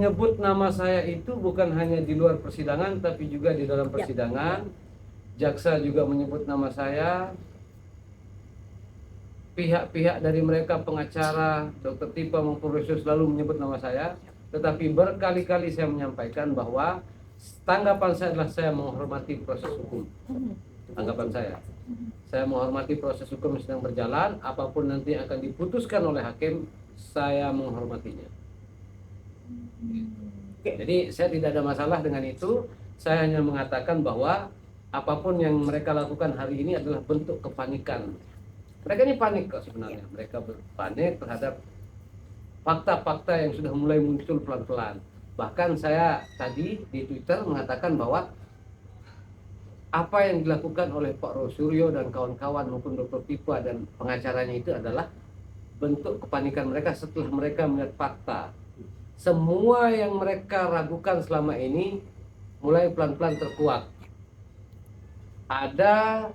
Menyebut nama saya itu bukan hanya di luar persidangan, tapi juga di dalam persidangan. Jaksa juga menyebut nama saya. Pihak-pihak dari mereka, pengacara, Dr. Tipa maupun Rosyul selalu menyebut nama saya. Tetapi berkali-kali saya menyampaikan bahwa tanggapan saya adalah saya menghormati proses hukum. Tanggapan saya menghormati proses hukum yang sedang berjalan. Apapun nanti akan diputuskan oleh hakim, saya menghormatinya. Jadi saya tidak ada masalah dengan itu. Saya hanya mengatakan bahwa apapun yang mereka lakukan hari ini adalah bentuk kepanikan. Mereka ini panik kok sebenarnya. Mereka berpanik terhadap fakta-fakta yang sudah mulai muncul pelan-pelan. Bahkan saya tadi di Twitter mengatakan bahwa apa yang dilakukan oleh Pak Rosuryo dan kawan-kawan maupun Dr. Tipa dan pengacaranya itu adalah bentuk kepanikan mereka setelah mereka melihat fakta. Semua yang mereka ragukan selama ini mulai pelan-pelan terkuak. Ada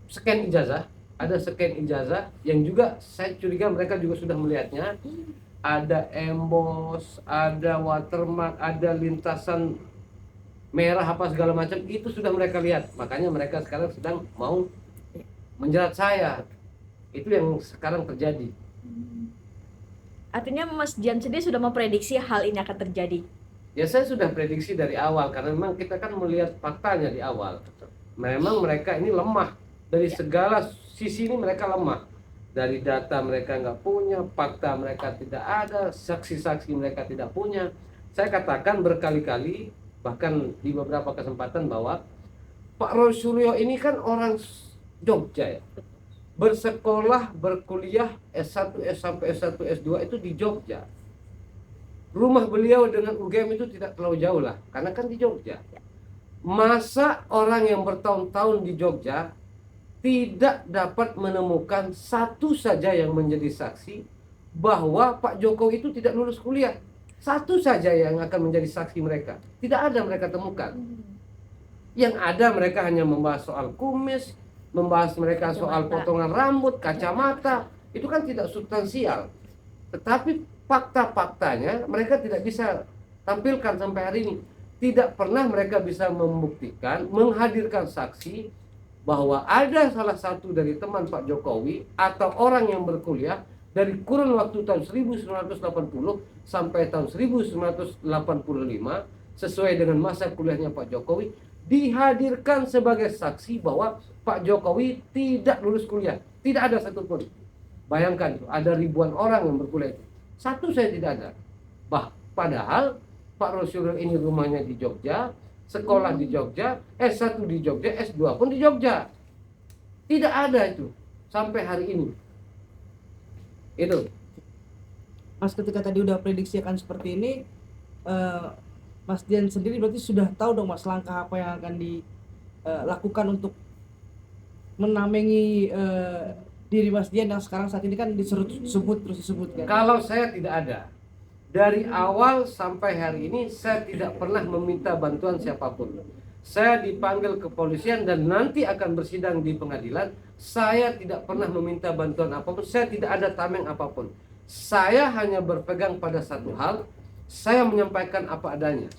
scan ijazah yang juga saya curiga mereka juga sudah melihatnya. Ada emboss, ada watermark, ada lintasan merah apa segala macam, itu sudah mereka lihat. Makanya mereka sekarang sedang mau menjerat saya. Itu yang sekarang terjadi. Artinya Mas Dian sendiri sudah memprediksi hal ini akan terjadi? Ya saya sudah prediksi dari awal, karena memang kita kan melihat faktanya di awal. Memang mereka ini lemah. Dari segala sisi ini mereka lemah. Dari data mereka nggak punya, fakta mereka tidak ada, saksi-saksi mereka tidak punya. Saya katakan berkali-kali, bahkan di beberapa kesempatan bahwa Pak Rosuryo ini kan orang Jogja ya. Bersekolah, berkuliah S1, S1, S2 itu di Jogja. Rumah beliau dengan UGM itu tidak terlalu jauh lah, karena kan di Jogja. Masa orang yang bertahun-tahun di Jogja tidak dapat menemukan satu saja yang menjadi saksi bahwa Pak Jokowi itu tidak lulus kuliah? Satu saja yang akan menjadi saksi mereka. Tidak ada mereka temukan. Yang ada mereka hanya membahas soal kumis, membahas mereka soal potongan rambut, kacamata. Itu kan tidak substansial. Tetapi fakta-faktanya mereka tidak bisa tampilkan sampai hari ini. Tidak pernah mereka bisa membuktikan, menghadirkan saksi bahwa ada salah satu dari teman Pak Jokowi atau orang yang berkuliah dari kurun waktu tahun 1980 sampai tahun 1985 sesuai dengan masa kuliahnya Pak Jokowi, dihadirkan sebagai saksi bahwa Pak Jokowi tidak lulus kuliah. Tidak ada satupun. Bayangkan, ada ribuan orang yang berkuliah itu. Satu saya tidak ada. Padahal Pak Rosuryo ini rumahnya di Jogja, sekolah di Jogja, S1 di Jogja, S2 pun di Jogja. Tidak ada itu sampai hari ini. Itu. Mas, ketika tadi udah prediksi akan seperti ini, Mas Dian sendiri berarti sudah tahu dong Mas langkah apa yang akan dilakukan untuk menamengi diri Mas Dian yang sekarang saat ini kan disebut terus disebutkan. Kalau saya tidak ada. Dari awal sampai hari ini saya tidak pernah meminta bantuan siapapun. Saya dipanggil kepolisian dan nanti akan bersidang di pengadilan. Saya tidak pernah meminta bantuan apapun. Saya tidak ada tameng apapun. Saya hanya berpegang pada satu hal. Saya menyampaikan apa adanya.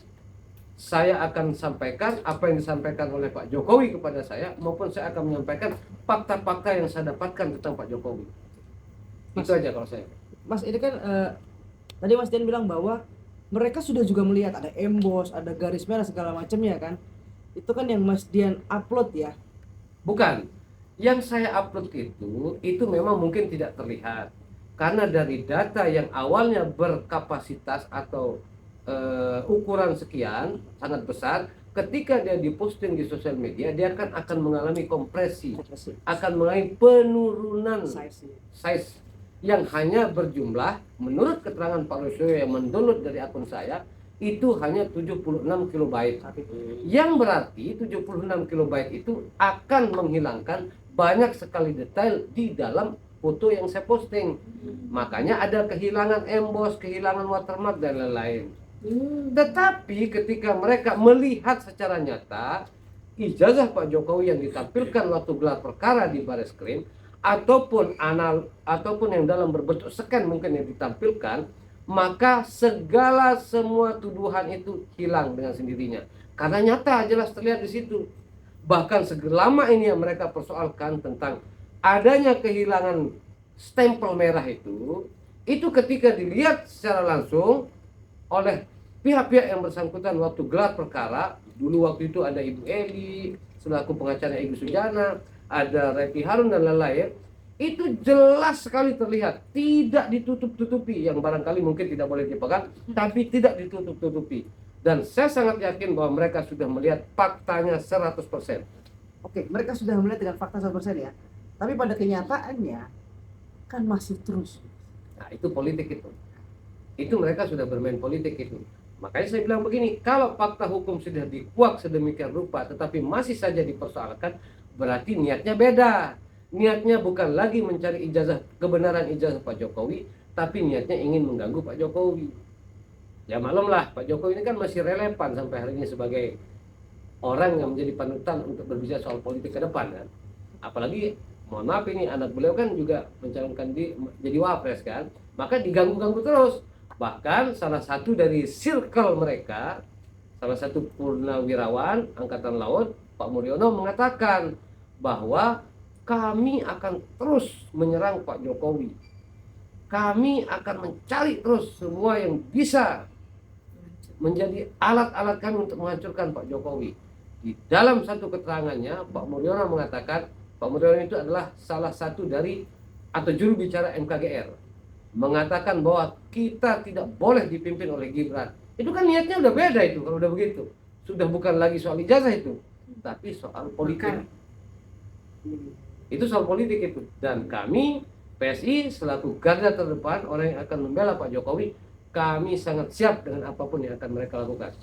Saya akan sampaikan apa yang disampaikan oleh Pak Jokowi kepada saya, maupun saya akan menyampaikan fakta-fakta yang saya dapatkan tentang Pak Jokowi. Itu aja kalau saya. Mas, ini kan tadi Mas Dian bilang bahwa mereka sudah juga melihat ada emboss, ada garis merah segala macamnya kan. Itu kan yang Mas Dian upload ya? Bukan. Yang saya upload itu memang mungkin tidak terlihat. Karena dari data yang awalnya berkapasitas atau ukuran sekian sangat besar, ketika dia diposting di sosial media, dia akan mengalami kompresi, akan mengalami penurunan size yang hanya berjumlah, menurut keterangan Pak Rosuryo yang mendownload dari akun saya, itu hanya 76 kilobyte. Yang berarti 76 kilobyte itu akan menghilangkan banyak sekali detail di dalam foto yang saya posting. Makanya ada kehilangan emboss, kehilangan watermark dan lain-lain. Tetapi ketika mereka melihat secara nyata ijazah Pak Jokowi yang ditampilkan waktu gelar perkara di Bareskrim ataupun yang dalam berbentuk scan mungkin yang ditampilkan, maka segala semua tuduhan itu hilang dengan sendirinya. Karena nyata jelas terlihat di situ. Bahkan selama ini yang mereka persoalkan tentang adanya kehilangan stempel merah itu ketika dilihat secara langsung oleh pihak-pihak yang bersangkutan waktu gelar perkara. Dulu waktu itu ada Ibu Eli selaku pengacara Ibu Sujana, ada Repi Harun dan lain-lain. Itu jelas sekali terlihat, tidak ditutup-tutupi, yang barangkali mungkin tidak boleh dipegang, tapi tidak ditutup-tutupi. Dan saya sangat yakin bahwa mereka sudah melihat faktanya 100%. Oke, mereka sudah melihat dengan fakta 100% ya. Tapi pada kenyataannya kan masih terus. Nah, itu politik itu. Itu mereka sudah bermain politik itu. Makanya saya bilang begini, kalau fakta hukum sudah dikuak sedemikian rupa tetapi masih saja dipersoalkan, berarti niatnya beda. Niatnya bukan lagi mencari kebenaran ijazah Pak Jokowi, tapi niatnya ingin mengganggu Pak Jokowi. Ya maklumlah, Pak Jokowi ini kan masih relevan sampai hari ini sebagai orang yang menjadi panutan untuk berbicara soal politik ke depan kan. Apalagi mohon maaf ini anak beliau kan juga mencalonkan jadi wapres kan. Maka diganggu-ganggu terus. Bahkan salah satu dari circle mereka, salah satu purnawirawan Angkatan Laut, Pak Mulyono mengatakan bahwa kami akan terus menyerang Pak Jokowi. Kami akan mencari terus semua yang bisa menjadi alat-alat kami untuk menghancurkan Pak Jokowi. Di dalam satu keterangannya, Pak Mulyono mengatakan, Pak Mulyono itu adalah salah satu dari atau juru bicara MKGR, mengatakan bahwa kita tidak boleh dipimpin oleh Gibran. Itu kan niatnya udah beda itu kalau udah begitu. Sudah bukan lagi soal ijazah itu, tapi soal politik. Itu soal politik itu. Dan kami PSI selaku garda terdepan orang yang akan membela Pak Jokowi, kami sangat siap dengan apapun yang akan mereka lakukan.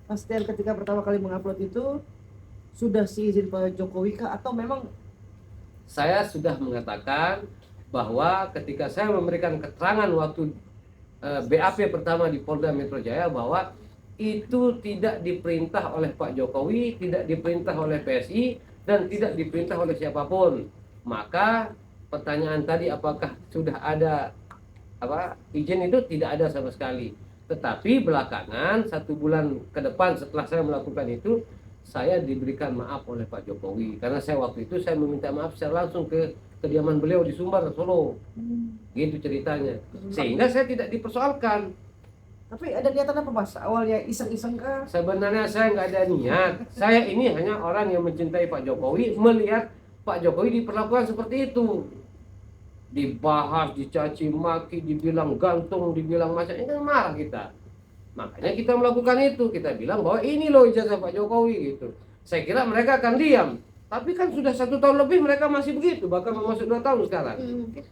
Mas Tian ketika pertama kali mengupload itu sudah seizin Pak Jokowi kah atau memang? Saya sudah mengatakan bahwa ketika saya memberikan keterangan waktu BAP pertama di Polda Metro Jaya bahwa itu tidak diperintah oleh Pak Jokowi, tidak diperintah oleh PSI, dan tidak diperintah oleh siapapun. Maka pertanyaan tadi apakah sudah ada izin, itu tidak ada sama sekali. Tetapi belakangan 1 bulan ke depan setelah saya melakukan itu, saya diberikan maaf oleh Pak Jokowi karena saya waktu itu saya meminta maaf secara langsung ke kediaman beliau di Sumbar, Solo. Gitu ceritanya. Sehingga saya tidak dipersoalkan. Tapi ada niatan apa Mas? Awalnya iseng-iseng kah? Sebenarnya saya nggak ada niat. Saya ini hanya orang yang mencintai Pak Jokowi, melihat Pak Jokowi diperlakukan seperti itu. Dibahas, dicaci maki, dibilang gantung, dibilang macam ini, kan marah kita. Makanya kita melakukan itu. Kita bilang bahwa ini loh ijazah Pak Jokowi gitu. Saya kira mereka akan diam. Tapi kan sudah 1 tahun lebih mereka masih begitu, bahkan mau masuk 2 tahun sekarang.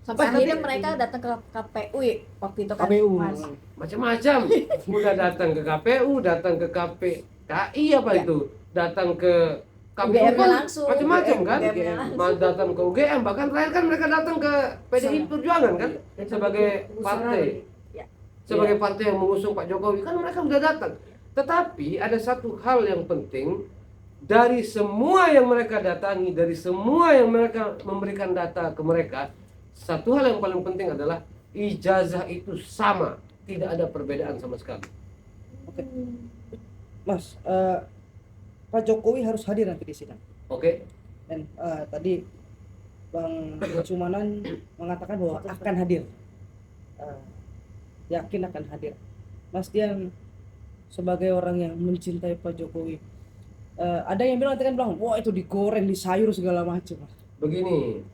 Sampai akhirnya mereka datang ke KPU ya, waktu itu kan KPU. Mas. Macam-macam. Udah datang ke KPU, datang ke KPKI apa Ya. itu, datang ke KPU UGM kan langsung. macam-macam kan. UGM langsung. Datang ke UGM, bahkan terakhir kan mereka datang ke PDI Perjuangan kan sebagai partai. Ya. Sebagai partai yang mengusung Pak Jokowi, kan mereka udah datang. Tetapi ada satu hal yang penting, dari semua yang mereka datangi, dari semua yang mereka memberikan data ke mereka, satu hal yang paling penting adalah ijazah itu sama, tidak ada perbedaan sama sekali. Oke. Mas, Pak Jokowi harus hadir nanti di sidang. Oke. Dan tadi Bang Cumanan mengatakan bahwa akan hadir. Yakin akan hadir. Mas Dian sebagai orang yang mencintai Pak Jokowi, ada yang bilang wah itu digoreng, disayur segala macam. Begini,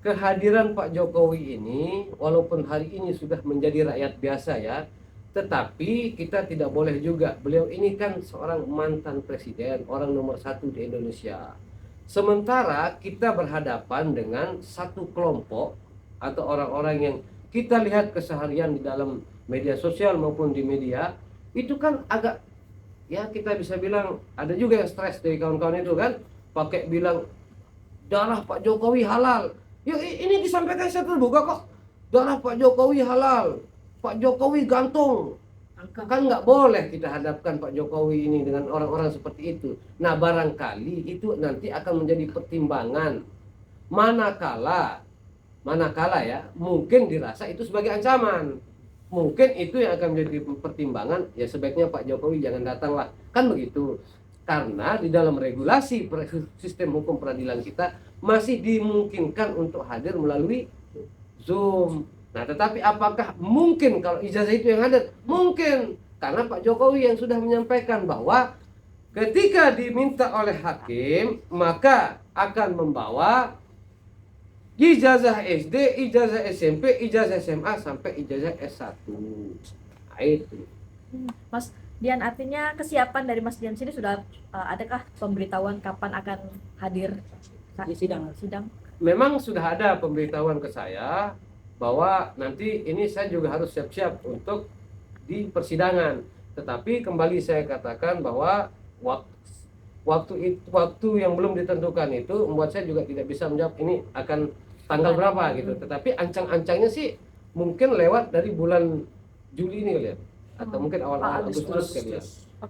kehadiran Pak Jokowi ini walaupun hari ini sudah menjadi rakyat biasa ya, tetapi kita tidak boleh juga, beliau ini kan seorang mantan presiden, orang nomor 1 di Indonesia. Sementara kita berhadapan dengan satu kelompok atau orang-orang yang kita lihat keseharian di dalam media sosial maupun di media, itu kan agak, ya kita bisa bilang ada juga yang stres dari kawan-kawan itu kan, pakai bilang darah Pak Jokowi halal. Ya ini disampaikan secara terbuka kok, darah Pak Jokowi halal, Pak Jokowi gantung. Kan nggak boleh kita hadapkan Pak Jokowi ini dengan orang-orang seperti itu. Nah barangkali itu nanti akan menjadi pertimbangan manakala ya mungkin dirasa itu sebagai ancaman. mungkin itu yang akan menjadi pertimbangan, ya sebaiknya Pak Jokowi jangan datang lah, kan begitu. Karena di dalam regulasi sistem hukum peradilan kita masih dimungkinkan untuk hadir melalui Zoom. Nah, tetapi apakah mungkin kalau ijazah itu yang hadir? Mungkin, karena Pak Jokowi yang sudah menyampaikan bahwa ketika diminta oleh hakim, maka akan membawa ijazah SD, ijazah SMP, ijazah SMA, sampai ijazah S1. Nah, itu. Mas Dian, artinya kesiapan dari Mas Dian sini sudah adakah pemberitahuan kapan akan hadir Di sidang. Memang sudah ada pemberitahuan ke saya bahwa nanti ini saya juga harus siap-siap untuk di persidangan. Tetapi kembali saya katakan bahwa waktu yang belum ditentukan itu membuat saya juga tidak bisa menjawab ini akan tanggal berapa gitu. Tetapi ancang-ancangnya sih mungkin lewat dari bulan Juli ini kali ya, atau mungkin awal-awal Agustus kali ya.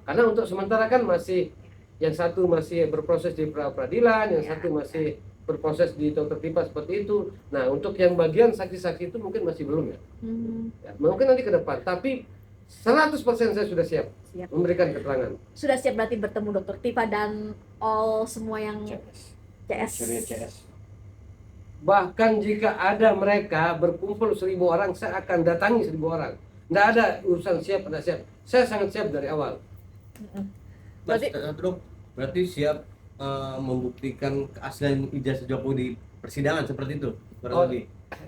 Karena untuk sementara kan masih yang satu masih berproses di peradilan, yang satu masih berproses di tertiba seperti itu. Nah, untuk yang bagian saksi-saksi itu mungkin masih belum ya. Ya, mungkin nanti ke depan, tapi 100% saya sudah siap memberikan keterangan. Sudah siap berarti bertemu Dokter Tifa dan all semua yang CS. Bahkan jika ada mereka berkumpul 1.000 orang, saya akan datangi 1.000 orang. Nggak ada urusan siap atau siap. Saya sangat siap dari awal. Berarti siap membuktikan keaslian ijazah Jokowi di persidangan seperti itu. Oh,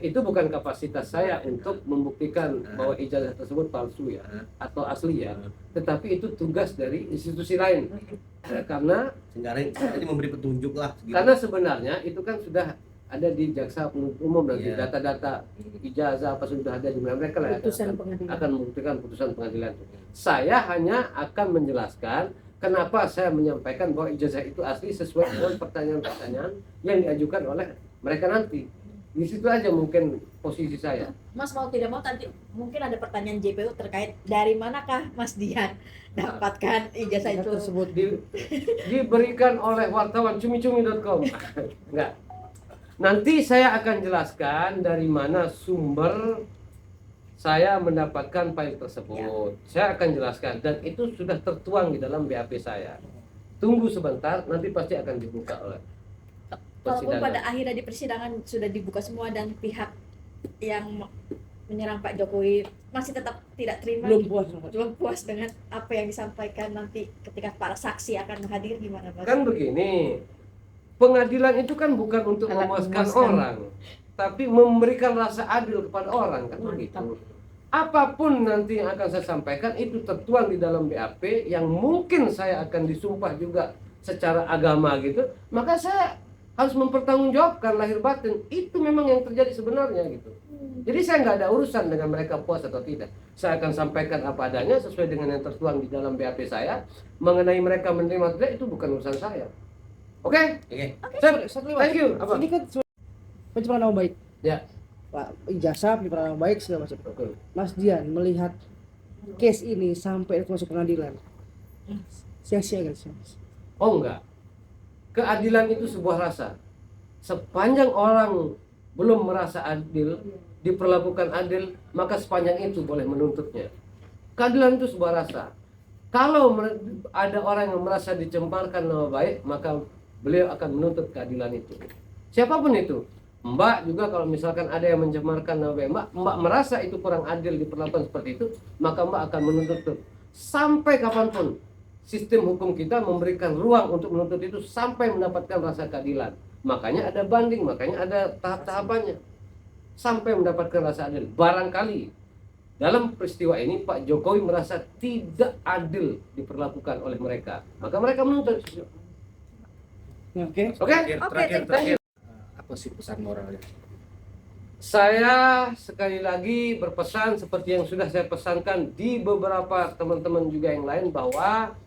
itu bukan kapasitas saya untuk membuktikan bahwa ijazah tersebut palsu ya atau asli ya. Tetapi itu tugas dari institusi lain. Karena ini memberi petunjuk lah. Gitu. Karena sebenarnya itu kan sudah ada di jaksa penuntut umum nanti data-data ijazah apa sudah ada di mana mereka lah akan membuktikan putusan pengadilan. Saya hanya akan menjelaskan kenapa saya menyampaikan bahwa ijazah itu asli sesuai dengan pertanyaan-pertanyaan yang diajukan oleh mereka nanti. Di situ aja mungkin posisi saya. Mas mau tidak mau tadi mungkin ada pertanyaan JPU terkait dari manakah Mas Dian dapatkan ijazah itu tersebut diberikan oleh wartawan cumi-cumi.com. Enggak. Nanti saya akan jelaskan dari mana sumber saya mendapatkan file tersebut. Saya akan jelaskan dan itu sudah tertuang di dalam BAP saya. Tunggu sebentar, nanti pasti akan dibuka oleh walaupun pada akhirnya di persidangan sudah dibuka semua dan pihak yang menyerang Pak Jokowi masih tetap tidak terima, belum puas dengan apa yang disampaikan nanti ketika para saksi akan hadir, gimana Mas? Kan begini, pengadilan itu kan bukan untuk memuaskan orang, tapi memberikan rasa adil kepada orang, kan begitu. Apapun nanti yang akan saya sampaikan itu tertuang di dalam BAP yang mungkin saya akan disumpah juga secara agama gitu, maka saya harus mempertanggungjawabkan lahir batin. Itu memang yang terjadi sebenarnya gitu. Jadi saya nggak ada urusan dengan mereka puas atau tidak. Saya akan sampaikan apa adanya sesuai dengan yang tertuang di dalam BAP saya. Mengenai mereka menerima atau tidak itu bukan urusan saya. Oke? Thank you. Apa? Ini kan pencemaran nama baik. Ya. Pak, ijazah, pencemaran nama baik segala macam. Betul. Mas Dian melihat case ini sampai masuk pengadilan, sia-sia kan? Oh enggak. Keadilan itu sebuah rasa. Sepanjang orang belum merasa adil, diperlakukan adil, maka sepanjang itu boleh menuntutnya. Keadilan itu sebuah rasa. Kalau ada orang yang merasa dicemparkan nama baik, maka beliau akan menuntut keadilan itu. Siapapun itu. Mbak juga kalau misalkan ada yang mencemarkan nama baik Mbak merasa itu kurang adil diperlakukan seperti itu, maka Mbak akan menuntut. Sampai kapanpun sistem hukum kita memberikan ruang untuk menuntut itu sampai mendapatkan rasa keadilan. Makanya ada banding, makanya ada tahap-tahapannya. Sampai mendapatkan rasa adil. Barangkali dalam peristiwa ini Pak Jokowi merasa tidak adil diperlakukan oleh mereka. Maka mereka menuntut. Oke. Terakhir. Apa sih pesan moralnya? Saya sekali lagi berpesan seperti yang sudah saya pesankan di beberapa teman-teman juga yang lain bahwa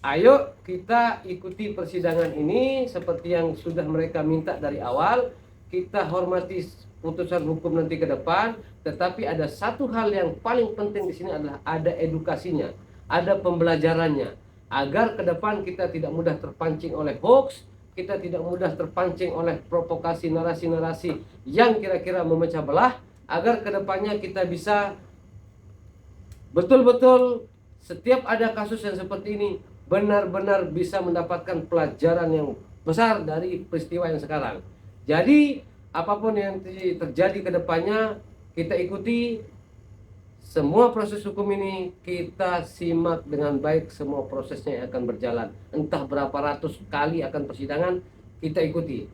ayo kita ikuti persidangan ini seperti yang sudah mereka minta dari awal. Kita hormati putusan hukum nanti ke depan, tetapi ada satu hal yang paling penting di sini adalah ada edukasinya, ada pembelajarannya, agar ke depan kita tidak mudah terpancing oleh hoax, kita tidak mudah terpancing oleh provokasi narasi-narasi yang kira-kira memecah belah, agar ke depannya kita bisa betul-betul setiap ada kasus yang seperti ini benar-benar bisa mendapatkan pelajaran yang besar dari peristiwa yang sekarang. Jadi apapun yang terjadi ke depannya, kita ikuti semua proses hukum ini, kita simak dengan baik semua prosesnya yang akan berjalan. Entah berapa ratus kali akan persidangan, kita ikuti.